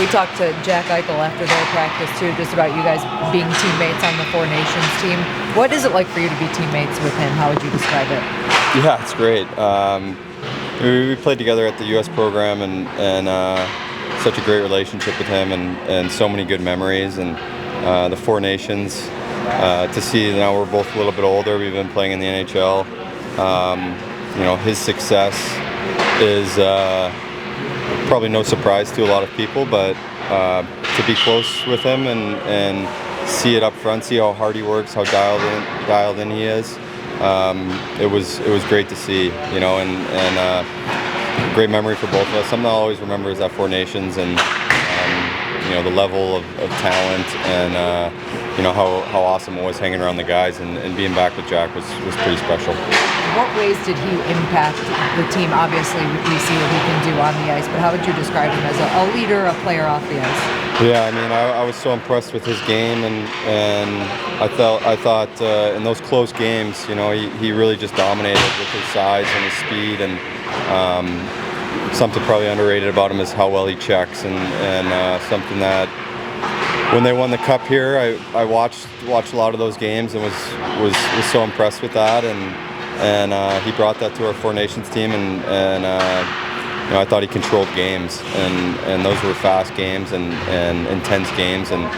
We talked to Jack Eichel after their practice too, just about you guys being teammates on the Four Nations team. What is it like for you to be teammates with him? How would you describe it? Yeah, it's great. We played together at the U.S. program, and such a great relationship with him, and so many good memories. And the Four Nations, to see now we're both a little bit older. We've been playing in the NHL. His success is probably no surprise to a lot of people, but to be close with him and see it up front, see how hard he works, how dialed in he is. It was great to see, and great memory for both of us. Something I'll always remember is that Four Nations, and the level of talent, and how awesome it was hanging around the guys, and being back with Jack was pretty special. What ways did he impact the team? Obviously, we see what he can do on the ice, but how would you describe him as a leader, a player off the ice? Yeah, I was so impressed with his game, and I thought in those close games, he really just dominated with his size and his speed, and something probably underrated about him is how well he checks, and something that when they won the cup here, I watched a lot of those games and was so impressed with that, and he brought that to our Four Nations team, and I thought he controlled games, and those were fast games and intense games, and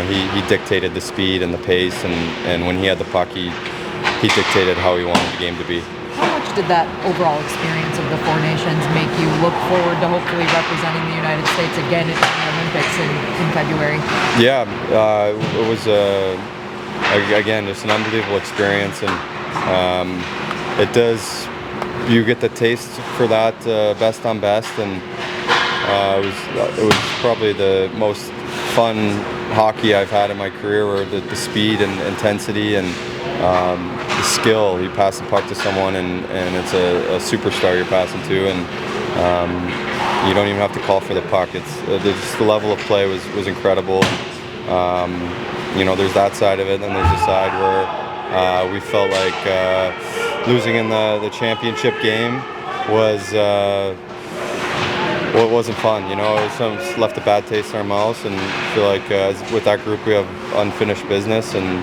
he dictated the speed and the pace, and when he had the puck, he dictated how he wanted the game to be. How much did that overall experience of the Four Nations make you look forward to hopefully representing the United States again at the Olympics in February? Yeah, it was again just an unbelievable experience, and it does. You get the taste for that best on best, and it was probably the most fun hockey I've had in my career, where the speed and intensity and the skill. You pass the puck to someone, and it's a superstar you're passing to, and you don't even have to call for the puck. It's just the level of play was incredible. There's that side of it, and there's the side where we felt like losing in the championship game wasn't fun. It left a bad taste in our mouths, and I feel like with that group we have unfinished business, and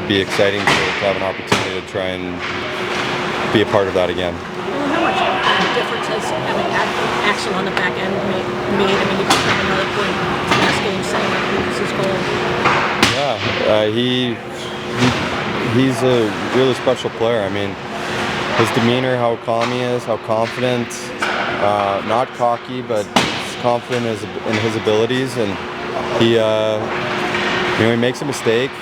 be exciting to have an opportunity to try and be a part of that again. How much difference has having Eichel on the back end made? He picked up another point last game, setting up Lucas's goal. Yeah, he's a really special player. His demeanor, how calm he is, how confident, not cocky, but confident in his abilities, and he makes a mistake,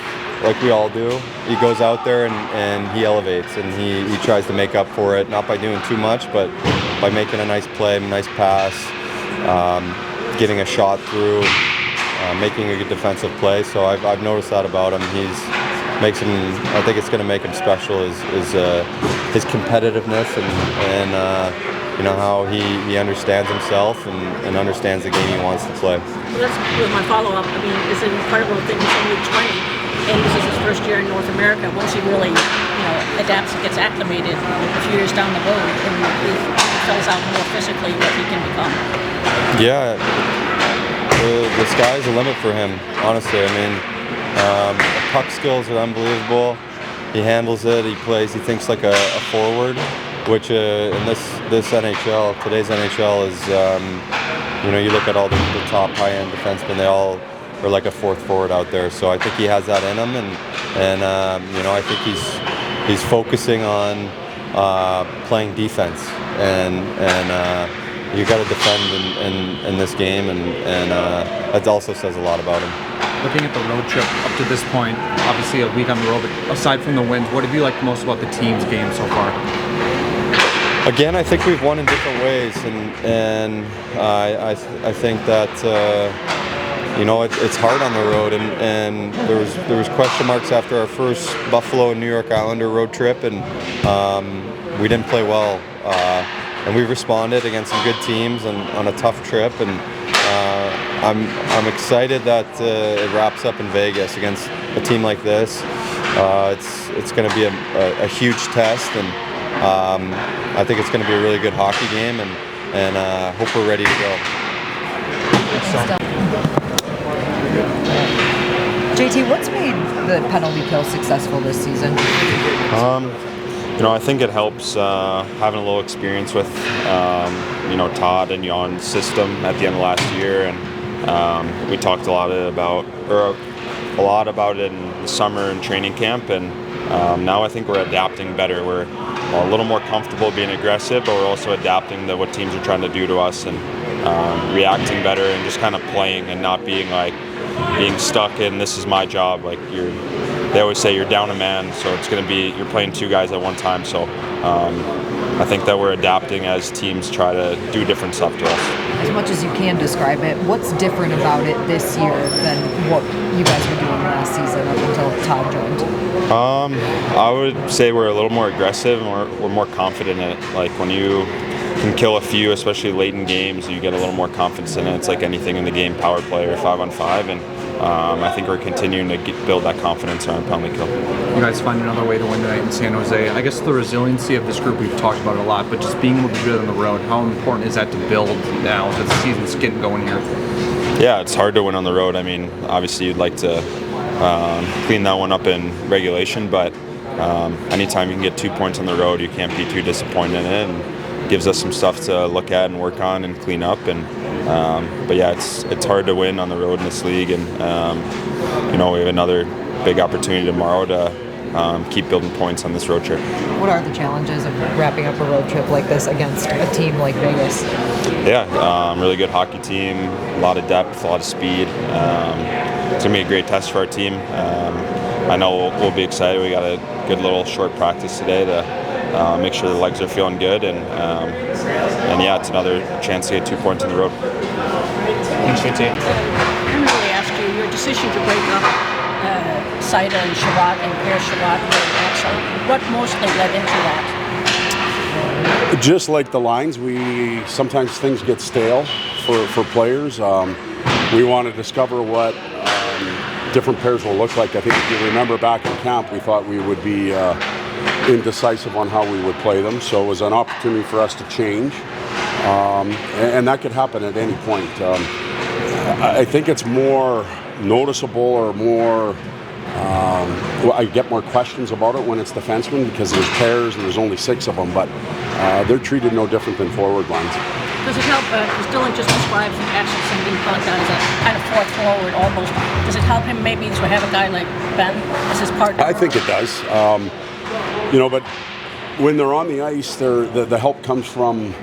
like we all do. He goes out there and he elevates, and he tries to make up for it, not by doing too much, but by making a nice play, a nice pass, getting a shot through, making a good defensive play. So I've noticed that about him. I think it's going to make him special is his competitiveness, and how he understands himself and understands the game he wants to play. Well, that's my follow-up. It's an incredible thing. He's only 20. And this is his first year in North America. Once he really, adapts and gets acclimated a few years down the road, and he fills out more physically what he can become. Yeah, the sky's the limit for him, honestly. Puck skills are unbelievable. He handles it. He plays. He thinks like a forward, which in this NHL, today's NHL is, you look at all the top high-end defensemen. They all are like a fourth forward out there. So I think he has that in him, and I think he's focusing on playing defense, and you got to defend in this game, and that also says a lot about him. Looking at the road trip up to this point, obviously a week on the road, but aside from the wins, what have you liked most about the team's game so far? Again, I think we've won in different ways, and I think that it's hard on the road, and there was question marks after our first Buffalo and New York Islander road trip, and we didn't play well, and we responded against some good teams on a tough trip, and I'm excited that it wraps up in Vegas against a team like this. It's going to be a huge test, and I think it's going to be a really good hockey game, and hope we're ready to go. So. JT, what's made the penalty kill successful this season? I think it helps having a little experience with, Todd and Jan's system at the end of last year, and we talked a lot about it in the summer and training camp, and now I think we're adapting better. We're a little more comfortable being aggressive, but we're also adapting to what teams are trying to do to us and reacting better and just kind of playing and not being stuck in this is my job. Like they always say you're down a man, so it's going to be you're playing two guys at one time. So I think that we're adapting as teams try to do different stuff to us. As much as you can describe it, what's different about it this year than what you guys were doing last season up until Todd joined? I would say we're a little more aggressive and we're more confident in it. Like when you can kill a few, especially late in games, you get a little more confidence in it. It's like anything in the game, power play or 5-on-5, and I think we're continuing to build that confidence around penalty kill. You guys find another way to win tonight in San Jose. I guess the resiliency of this group, we've talked about it a lot, but just being able to do it on the road, how important is that to build now that the season's getting going here? Yeah, it's hard to win on the road. I mean, obviously you'd like to clean that one up in regulation, but anytime you can get 2 points on the road, you can't be too disappointed in it. And gives us some stuff to look at and work on and clean up. And but yeah, it's hard to win on the road in this league, and we have another big opportunity tomorrow to keep building points on this road trip. What are the challenges of wrapping up a road trip like this against a team like Vegas? Yeah, really good hockey team, a lot of depth, a lot of speed. It's gonna be a great test for our team. I know we'll be excited. We got a good little short practice today to make sure the legs are feeling good, and yeah, it's another chance to get 2 points on the road. Thanks, JT. I'm going to really ask you, your decision to break up Saida and Sherratt and pair Sherratt with Eichel, what mostly led into that? Just like the lines, sometimes things get stale for players. We want to discover what different pairs will look like. I think if you remember back in camp, we thought we would be indecisive on how we would play them, so it was an opportunity for us to change, and that could happen at any point. I think it's more noticeable or more I get more questions about it when it's defensemen because there's pairs and there's only 6 of them, but they're treated no different than forward lines. Does it help, because Dylan just describes Axel being caught down as a kind of fourth forward almost, does it help him maybe to have a guy like Ben as his partner? I think it does. But when they're on the ice, the help comes from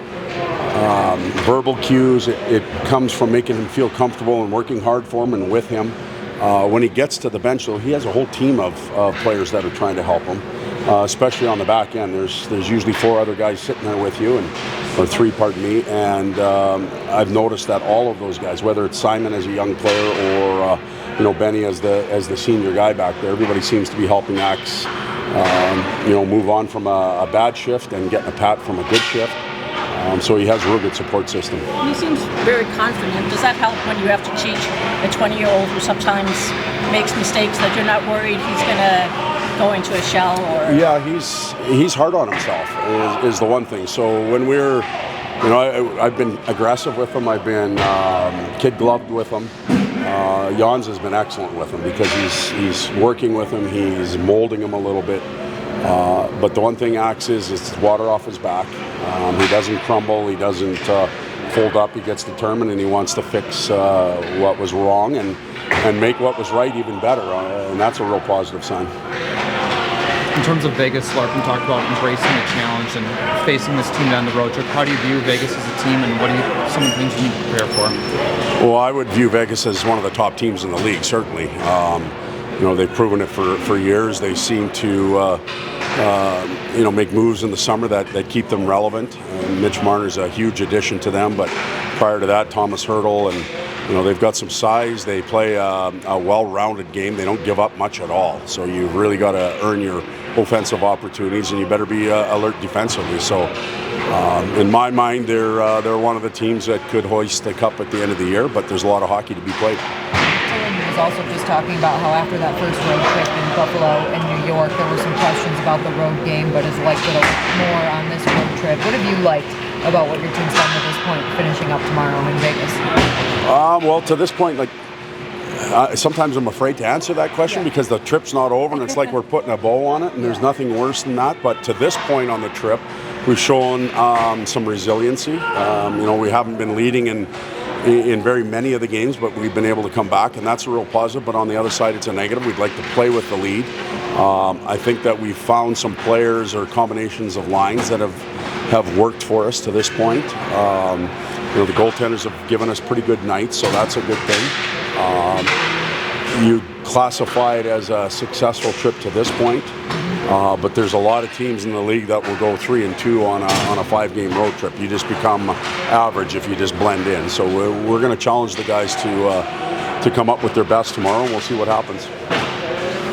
verbal cues. It comes from making him feel comfortable and working hard for him and with him. When he gets to the bench, though, he has a whole team of players that are trying to help him, especially on the back end. There's usually 4 other guys sitting there with you, or 3, pardon me. And I've noticed that all of those guys, whether it's Simon as a young player or Benny as the senior guy back there, everybody seems to be helping Axe move on from a bad shift and getting a pat from a good shift. So he has a real good support system. He seems very confident. Does that help when you have to teach a 20-year-old who sometimes makes mistakes, that you're not worried he's going to go into a shell? Or yeah, he's hard on himself is the one thing. So when I've been aggressive with him. I've been kid-gloved with him. Jans has been excellent with him because he's working with him. He's molding him a little bit. But the one thing Axe is water off his back. He doesn't crumble. He doesn't fold up. He gets determined and he wants to fix what was wrong and make what was right even better. And that's a real positive sign. In terms of Vegas, Larkin talked about embracing the challenge and facing this team down the road trip. How do you view Vegas as a team, and what are some of the things you need to prepare for? Well, I would view Vegas as one of the top teams in the league, certainly. They've proven it for years. They seem to make moves in the summer that keep them relevant. Mitch Marner's a huge addition to them, but prior to that, Thomas Hertl, and they've got some size. They play a well-rounded game. They don't give up much at all. So you've really got to earn your offensive opportunities, and you better be alert defensively. So in my mind, they're one of the teams that could hoist the cup at the end of the year, but there's a lot of hockey to be played. Dylan was also just talking about how after that first road trip in Buffalo and New York, there were some questions about the road game, but has liked it a lot more on this road trip. What have you liked about what your team's done at this point, finishing up tomorrow in Vegas? Well, to this point, like sometimes I'm afraid to answer that question because the trip's not over, and it's like we're putting a bow on it, and there's nothing worse than that. But to this point on the trip, we've shown some resiliency. We haven't been leading in very many of the games, but we've been able to come back, and that's a real positive. But on the other side, it's a negative. We'd like to play with the lead. I think that we've found some players or combinations of lines that have worked for us to this point. The goaltenders have given us pretty good nights, so that's a good thing. You classify it as a successful trip to this point, but there's a lot of teams in the league that will go 3-2 on a 5-game road trip. You just become average if you just blend in. So we're going to challenge the guys to come up with their best tomorrow, and we'll see what happens.